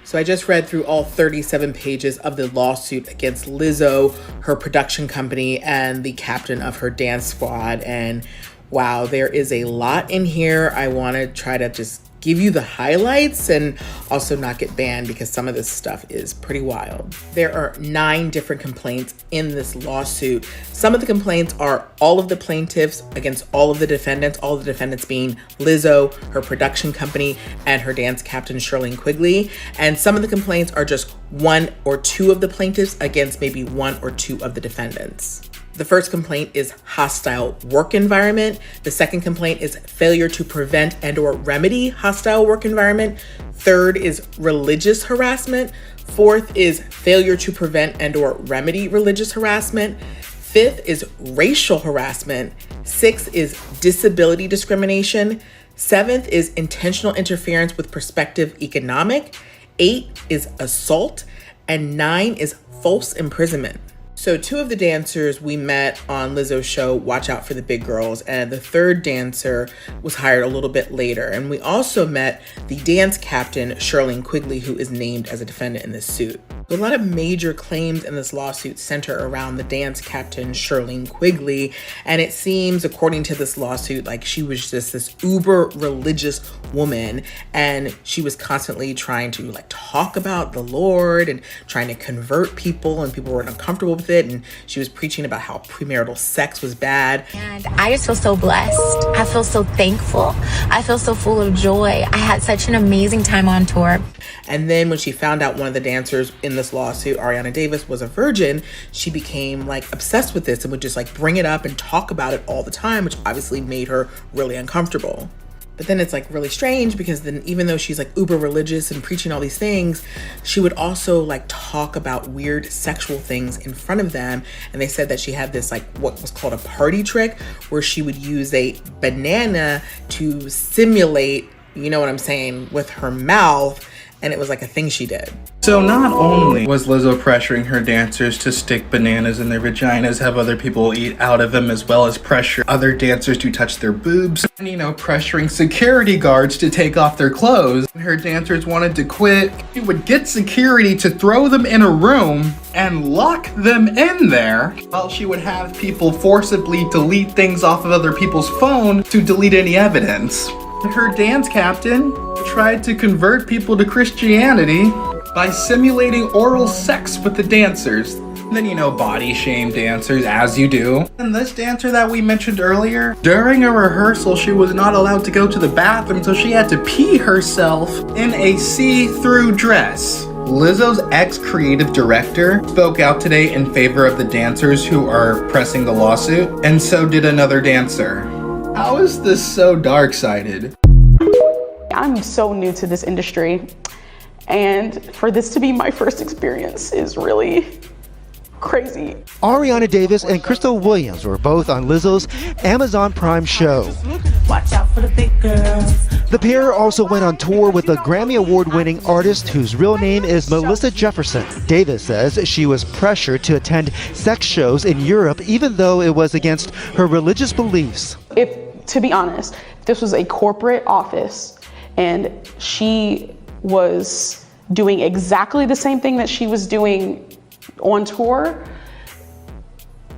So I just read through all 37 pages of the lawsuit against Lizzo, her production company, and the captain of her dance squad. And wow, there is a lot in here. I want to try to just give you the highlights and also not get banned because some of this stuff is pretty wild. There are 9 different complaints in this lawsuit. Some of the complaints are all of the plaintiffs against all of the defendants being Lizzo, her production company, and her dance captain, Shirlene Quigley. And some of the complaints are just 1 or 2 of the plaintiffs against maybe 1 or 2 of the defendants. The first complaint is hostile work environment. The second complaint is failure to prevent and/or remedy hostile work environment. Third is religious harassment. Fourth is failure to prevent and/or remedy religious harassment. Fifth is racial harassment. Sixth is disability discrimination. Seventh is intentional interference with prospective economic. 8 is assault. And 9 is false imprisonment. So 2 of the dancers we met on Lizzo's show, Watch Out for the Big Grrrls, and the third dancer was hired a little bit later. And we also met the dance captain, Shirlene Quigley, who is named as a defendant in this suit. A lot of major claims in this lawsuit center around the dance captain, Shirlene Quigley, and it seems, according to this lawsuit, like she was just this uber religious woman, and she was constantly trying to talk about the Lord and trying to convert people, and people were uncomfortable with it, and she was preaching about how premarital sex was bad. And I just feel so blessed. I feel so thankful. I feel so full of joy. I had such an amazing time on tour. And then when she found out one of the dancers in this lawsuit, Ariana Davis, was a virgin, she became obsessed with this and would just bring it up and talk about it all the time, which obviously made her really uncomfortable. But then it's really strange because then even though she's uber religious and preaching all these things, she would also talk about weird sexual things in front of them. And they said that she had this what was called a party trick where she would use a banana to simulate, you know what I'm saying, with her mouth. And it was a thing she did. So not only was Lizzo pressuring her dancers to stick bananas in their vaginas, have other people eat out of them, as well as pressure other dancers to touch their boobs, and pressuring security guards to take off their clothes. When her dancers wanted to quit, she would get security to throw them in a room and lock them in there, while she would have people forcibly delete things off of other people's phone to delete any evidence. Her dance captain tried to convert people to Christianity by simulating oral sex with the dancers. Then, body shame dancers, as you do. And this dancer that we mentioned earlier, during a rehearsal, she was not allowed to go to the bathroom, so she had to pee herself in a see-through dress. Lizzo's ex-creative director spoke out today in favor of the dancers who are pressing the lawsuit, and so did another dancer. How is this so dark-sided? I'm so new to this industry, and for this to be my first experience is really crazy. Ariana Davis and Crystal Williams were both on Lizzo's Amazon Prime show. Watch out for the big girls. The pair also went on tour with a Grammy Award-winning artist whose real name is Melissa Jefferson. Davis says she was pressured to attend sex shows in Europe even though it was against her religious beliefs. To be honest, this was a corporate office and she was doing exactly the same thing that she was doing on tour,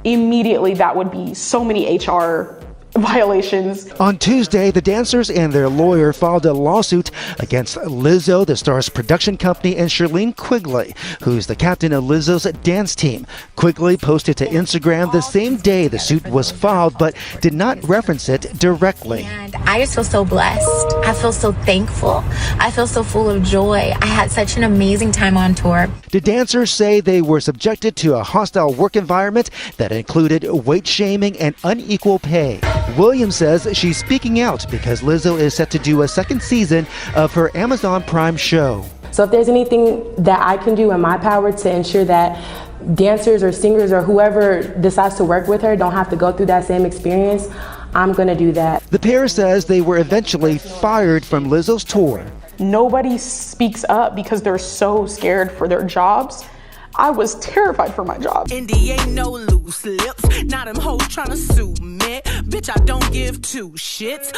immediately that would be so many HR violations. On Tuesday, the dancers and their lawyer filed a lawsuit against Lizzo, the star's production company, and Shirlene Quigley, who's the captain of Lizzo's dance team. Quigley posted to Instagram the same day the suit was filed, but did not reference it directly. And I just feel so blessed. I feel so thankful. I feel so full of joy. I had such an amazing time on tour. The dancers say they were subjected to a hostile work environment that included weight shaming and unequal pay. Williams says she's speaking out because Lizzo is set to do a second season of her Amazon Prime show. So if there's anything that I can do in my power to ensure that dancers or singers or whoever decides to work with her don't have to go through that same experience, I'm gonna do that. The pair says they were eventually fired from Lizzo's tour. Nobody speaks up because they're so scared for their jobs. I was terrified for my job. Indy ain't no loose lips. Now them hoes tryna sue me. Bitch, I don't give two shits.